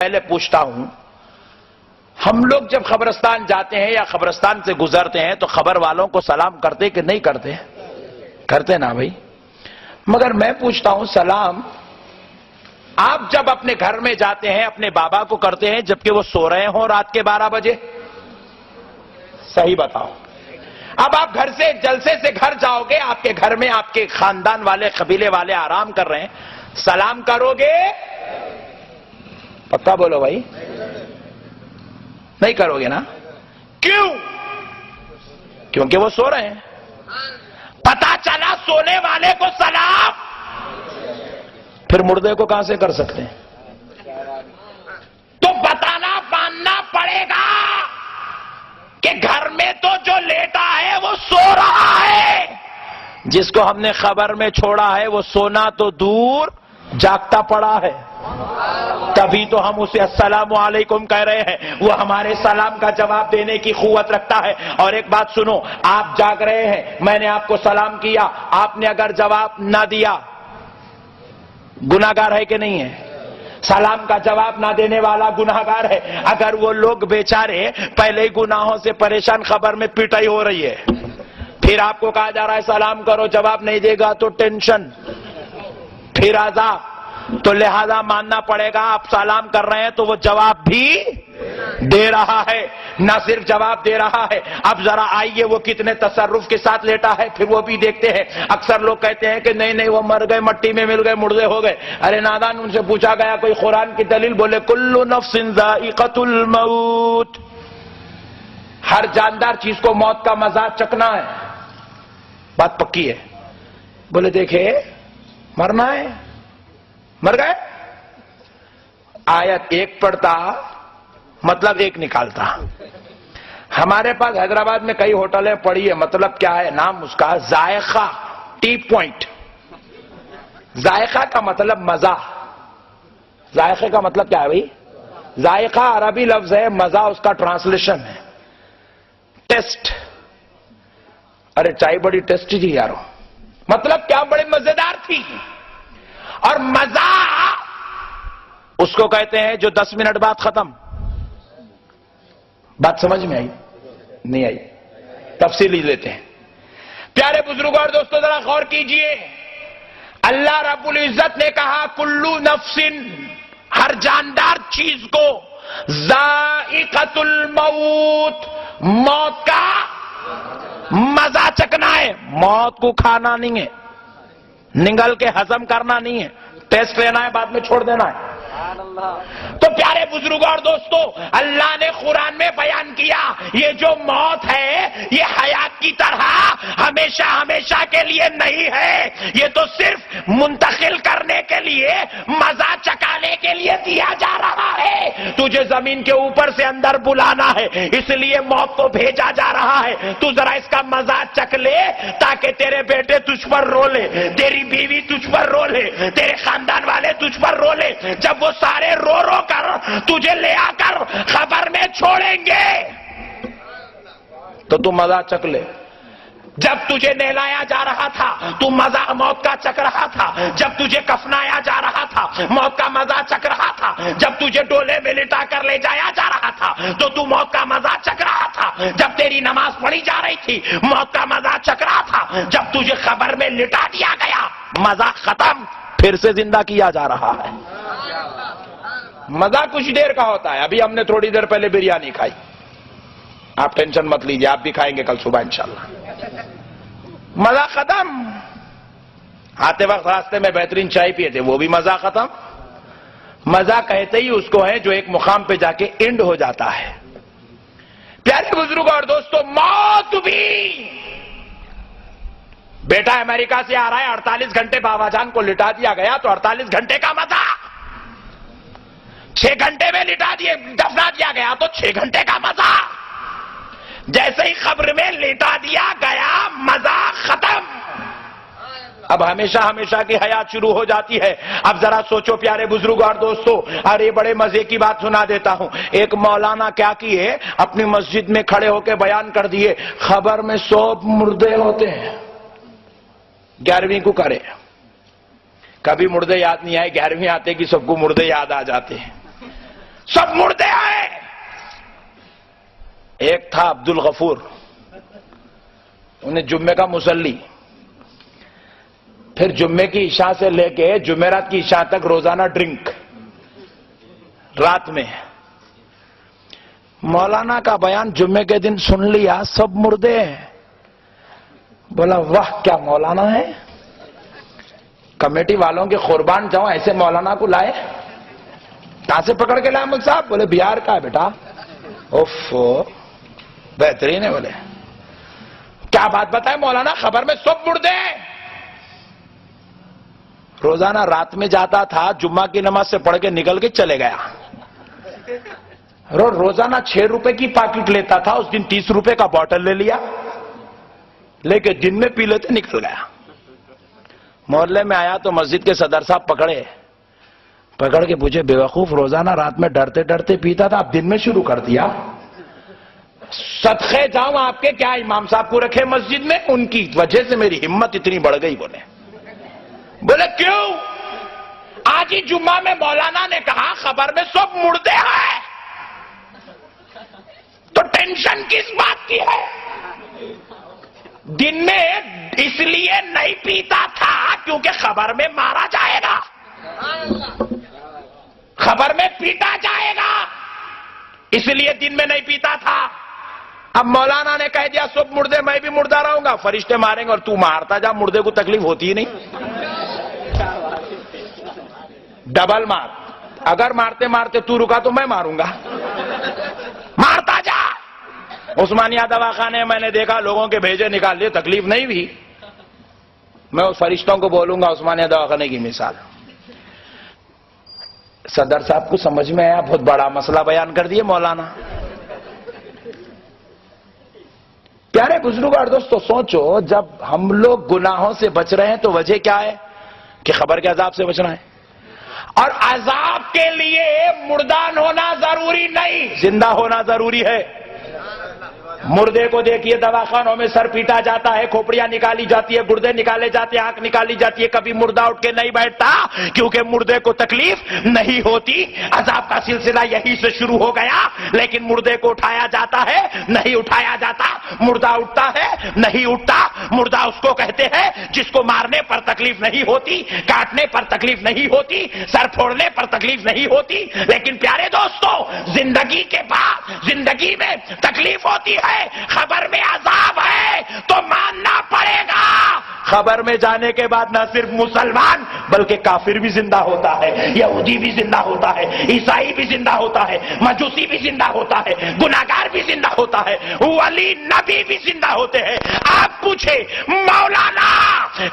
پہلے پوچھتا ہوں، ہم لوگ جب قبرستان جاتے ہیں یا قبرستان سے گزرتے ہیں تو قبر والوں کو سلام کرتے کہ نہیں کرتے؟ کرتے نا بھائی. مگر میں پوچھتا ہوں، سلام آپ جب اپنے گھر میں جاتے ہیں اپنے بابا کو کرتے ہیں جبکہ وہ سو رہے ہوں رات کے 12 بجے؟ صحیح بتاؤ. اب آپ گھر سے جلسے سے گھر جاؤ گے، آپ کے گھر میں آپ کے خاندان والے قبیلے والے آرام کر رہے ہیں، سلام کرو گے؟ پکا بولو بھائی. نہیں کرو گے نا؟ کیوں؟ کیونکہ وہ سو رہے ہیں. پتا چلا سونے والے کو سلام، پھر مردے کو کہاں سے کر سکتے ہیں؟ تو بتانا ماننا پڑے گا کہ گھر میں تو جو لیٹا ہے وہ سو رہا ہے، جس کو ہم نے خبر میں چھوڑا ہے وہ سونا تو دور جاگتا پڑا ہے. تبھی تو ہم اسے السلام علیکم کہہ رہے ہیں، وہ ہمارے سلام کا جواب دینے کی قوت رکھتا ہے. اور ایک بات سنو، آپ جاگ رہے ہیں، میں نے آپ کو سلام کیا، آپ نے اگر جواب نہ دیا، گناہگار ہے کہ نہیں ہے؟ سلام کا جواب نہ دینے والا گناہگار ہے. اگر وہ لوگ بیچارے پہلے ہی گناہوں سے پریشان، خبر میں پیٹائی ہو رہی ہے، پھر آپ کو کہا جا رہا ہے سلام کرو، جواب نہیں دے گا تو ٹینشن، پھر عذاب. تو لہذا ماننا پڑے گا آپ سلام کر رہے ہیں تو وہ جواب بھی دے رہا ہے، نہ صرف جواب دے رہا ہے. اب ذرا آئیے وہ کتنے تصرف کے ساتھ لیٹا ہے پھر وہ بھی دیکھتے ہیں. اکثر لوگ کہتے ہیں کہ نہیں وہ مر گئے، مٹی میں مل گئے، مردے ہو گئے. ارے نادان، ان سے پوچھا گیا کوئی قرآن کی دلیل، بولے کل نفس ذائقۃ الموت، ہر جاندار چیز کو موت کا مزہ چکھنا ہے. بات پکی ہے. بولے دیکھے مرنا ہے، مر گئے. آیت ایک پڑھتا مطلب ایک نکالتا. ہمارے پاس حیدرآباد میں کئی ہوٹلیں پڑی ہے، مطلب کیا ہے؟ نام اس کا ذائقہ ٹی پوائنٹ. ذائقہ کا مطلب مزہ. ذائقے کا مطلب کیا ہے بھائی؟ ذائقہ عربی لفظ ہے، مزہ اس کا ٹرانسلیشن ہے. ٹیسٹ. ارے چائے بڑی ٹیسٹی تھی یارو، مطلب کیا بڑی مزیدار تھی. اور مزہ اس کو کہتے ہیں جو 10 منٹ بعد ختم. بات سمجھ میں آئی؟ نہیں آئی؟ تفصیلی لیتے ہیں. پیارے بزرگوں اور دوستوں ذرا غور کیجئے. اللہ رب العزت نے کہا کلو نفسن، ہر جاندار چیز کو، ذائقۃ الموت، موت کا مزہ چکھنا ہے. موت کو کھانا نہیں ہے، نگل کے ہضم کرنا نہیں ہے، ٹیسٹ لینا ہے بعد میں چھوڑ دینا ہے. تو پیارے بزرگوں اور دوستو، اللہ نے قرآن میں بیان کیا یہ جو موت ہے یہ حیات کی طرح ہمیشہ ہمیشہ کے لیے نہیں ہے، یہ تو صرف منتقل کرنے کے لیے، مزہ چکانے کے لیے دیا جا رہا ہے. تجھے زمین کے اوپر سے اندر بلانا ہے، اس لیے موت کو بھیجا جا رہا ہے. تو ذرا اس کا مزہ چکھ لے تاکہ تیرے بیٹے تجھ پر رو لے، تیری بیوی تجھ پر رو لے، تیرے خاندان والے تجھ پر رو لے. جب وہ سارے رو رو کر تجھے لے آ کر قبر میں چھوڑیں گے تو مزہ چکھ لے. جب تجھے نہلایا جا رہا تھا تو مزہ موت کا چکھ رہا تھا، جب تجھے کفنایا جا رہا تھا موت کا مزہ چکھ رہا تھا، جب تجھے ڈولے میں لٹا کر لے جایا جا رہا تھا تو موت کا مزہ چکھ رہا تھا، جب تیری نماز پڑھی جا رہی تھی موت کا مزہ چکھ رہا تھا، جب تجھے قبر میں لٹا دیا گیا مزہ ختم، پھر سے زندہ کیا جا رہا ہے. مزہ کچھ دیر کا ہوتا ہے. ابھی ہم نے تھوڑی دیر پہلے بریانی کھائی، آپ ٹینشن مت لیجیے، آپ بھی کھائیں گے کل صبح انشاءاللہ. مزہ ختم. آتے وقت راستے میں بہترین چائے پیے تھے، وہ بھی مزہ ختم. مزہ کہتے ہی اس کو ہے جو ایک مقام پہ جا کے اینڈ ہو جاتا ہے. پیارے بزرگوں اور دوستوں، موت بھی. بیٹا امریکہ سے آ رہا ہے، 48 گھنٹے بابا جان کو لٹا دیا گیا تو 48 گھنٹے کا مزہ. 6 گھنٹے میں لٹا دیے دفنا دیا گیا تو 6 گھنٹے کا مزہ. جیسے ہی قبر میں لٹا دیا گیا مزہ ختم. اب ہمیشہ ہمیشہ کی حیات شروع ہو جاتی ہے. اب ذرا سوچو پیارے بزرگ اور دوستو، ارے بڑے مزے کی بات سنا دیتا ہوں. ایک مولانا کیا کیے، اپنی مسجد میں کھڑے ہو کے بیان کر دیے خبر میں 100 مردے ہوتے ہیں. 11ویں کو کرے، کبھی مردے یاد نہیں آئے، 11ویں آتے کہ سب کو مردے یاد آ جاتے ہیں. سب مردے آئے. ایک تھا عبد الغفور, انہیں جمعے کا مصلی, پھر جمعے کی عشاء سے لے کے جمعرات کی عشاء تک روزانہ ڈرنک رات میں. مولانا کا بیان جمعے کے دن سن لیا, سب مردے ہیں. بولا واہ کیا مولانا ہے, کمیٹی والوں کے قربان جاؤں ایسے مولانا کو لائے. کہاں سے پکڑ کے لائے مل صاحب؟ بولے بہار کا ہے بیٹا. اوف بہترین ہے. بولے کیا بات بتائے مولانا, خبر میں سب مردے ہیں. روزانہ رات میں جاتا تھا, جمعہ کی نماز سے پڑھ کے نکل کے چلے گیا. روزانہ 6 روپے کی پاکٹ لیتا تھا, اس دن 30 روپے کا بوٹل لے لیا, لے کے دن میں پی لیتے نکل گیا. محلے میں آیا تو مسجد کے صدر صاحب پکڑ کے پوچھے بے وقوف, روزانہ رات میں ڈرتے ڈرتے پیتا تھا, اب دن میں شروع کر دیا. صدقے جاؤں آپ کے, کیا امام صاحب کو رکھے مسجد میں, ان کی وجہ سے میری ہمت اتنی بڑھ گئی. بولے کیوں؟ آج ہی جمعہ میں مولانا نے کہا خبر میں سب مردے ہیں, تو ٹینشن کس بات کی ہے؟ دن میں اس لیے نہیں پیتا تھا کیونکہ خبر میں مارا جائے گا, خبر میں پیٹا جائے گا, اس لیے دن میں نہیں پیتا تھا. اب مولانا نے کہہ دیا سب مردے, میں بھی مردہ رہوں گا, فرشتے ماریں گے اور تو مارتا جا, مردے کو تکلیف ہوتی ہی نہیں. ڈبل مار, اگر مارتے مارتے تو رکا تو میں ماروں گا, مارتا جا. عثمانیہ دواخانے میں نے دیکھا لوگوں کے بھیجے نکال لیے, تکلیف نہیں ہوئی. میں اس فرشتوں کو بولوں گا عثمانیہ دواخانے کی مثال. صدر صاحب کو سمجھ میں آیا, بہت بڑا مسئلہ بیان کر دیے مولانا. پیارے بزرگ اور دوستو, سوچو جب ہم لوگ گناہوں سے بچ رہے ہیں تو وجہ کیا ہے؟ کہ خبر کے عذاب سے بچنا ہے. اور عذاب کے لیے مردان ہونا ضروری نہیں, زندہ ہونا ضروری ہے. مردے کو دیکھیے دواخانوں میں سر پیٹا جاتا ہے, کھوپڑیاں نکالی جاتی ہے, گردے نکالے جاتے ہیں, آنکھ نکالی جاتی ہے, کبھی مردہ اٹھ کے نہیں بیٹھتا کیونکہ مردے کو تکلیف نہیں ہوتی. عذاب کا سلسلہ یہی سے شروع ہو گیا. لیکن مردے کو اٹھایا جاتا ہے, نہیں اٹھایا جاتا. مردہ اٹھتا ہے, نہیں اٹھتا. مردہ اس کو کہتے ہیں جس کو مارنے پر تکلیف نہیں ہوتی, کاٹنے پر تکلیف نہیں ہوتی, سر پھوڑنے پر تکلیف نہیں ہوتی. لیکن پیارے دوستو, زندگی کے بعد زندگی میں تکلیف ہوتی ہے, خبر میں عذاب ہے تو ماننا پڑے گا. خبر میں جانے کے بعد نہ صرف مسلمان بلکہ کافر بھی زندہ ہوتا ہے, یہودی بھی زندہ ہوتا ہے, عیسائی بھی زندہ ہوتا ہے, مجوسی بھی زندہ ہوتا ہے, گناہگار بھی زندہ ہوتا ہے, ولی نبی بھی زندہ ہوتے ہیں. آپ پوچھے مولانا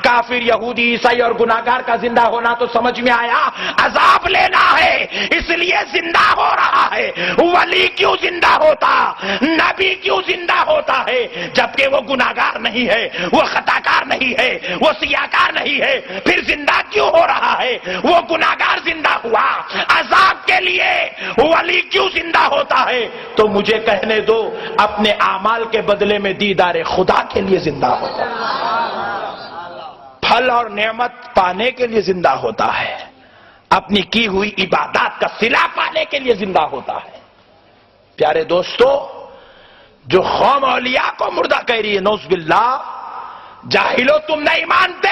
کافر یہودی عیسائی اور گناہگار کا زندہ ہونا تو سمجھ میں آیا, عذاب لینا ہے اس لیے زندہ ہو رہا ہے. ولی کیوں زندہ ہوتا, نبی کیوں زندہ ہوتا ہے جبکہ وہ گناہگار نہیں ہے, وہ خطاکار نہیں ہے, وہ سیاکار نہیں ہے, پھر زندہ کیوں ہو رہا ہے؟ وہ گناہگار زندہ ہوا, عذاب کے لیے ولی کیوں زندہ ہوتا ہے؟ تو مجھے کہنے دو, اپنے اعمال کے بدلے میں دیدار خدا کے لیے زندہ ہوتا ہے, پھل اور نعمت پانے کے لیے زندہ ہوتا ہے, اپنی کی ہوئی عبادات کا صلہ پانے کے لیے زندہ ہوتا ہے. پیارے دوستو, جو قوم اولیاء کو مردہ کہہ رہی ہے, نعوذ باللہ, جاہلو تم نہیں مانتے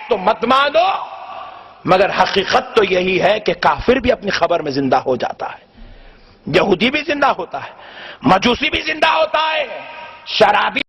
تو مت مانو, مگر حقیقت تو یہی ہے کہ کافر بھی اپنی خبر میں زندہ ہو جاتا ہے, یہودی بھی زندہ ہوتا ہے, مجوسی بھی زندہ ہوتا ہے, شرابی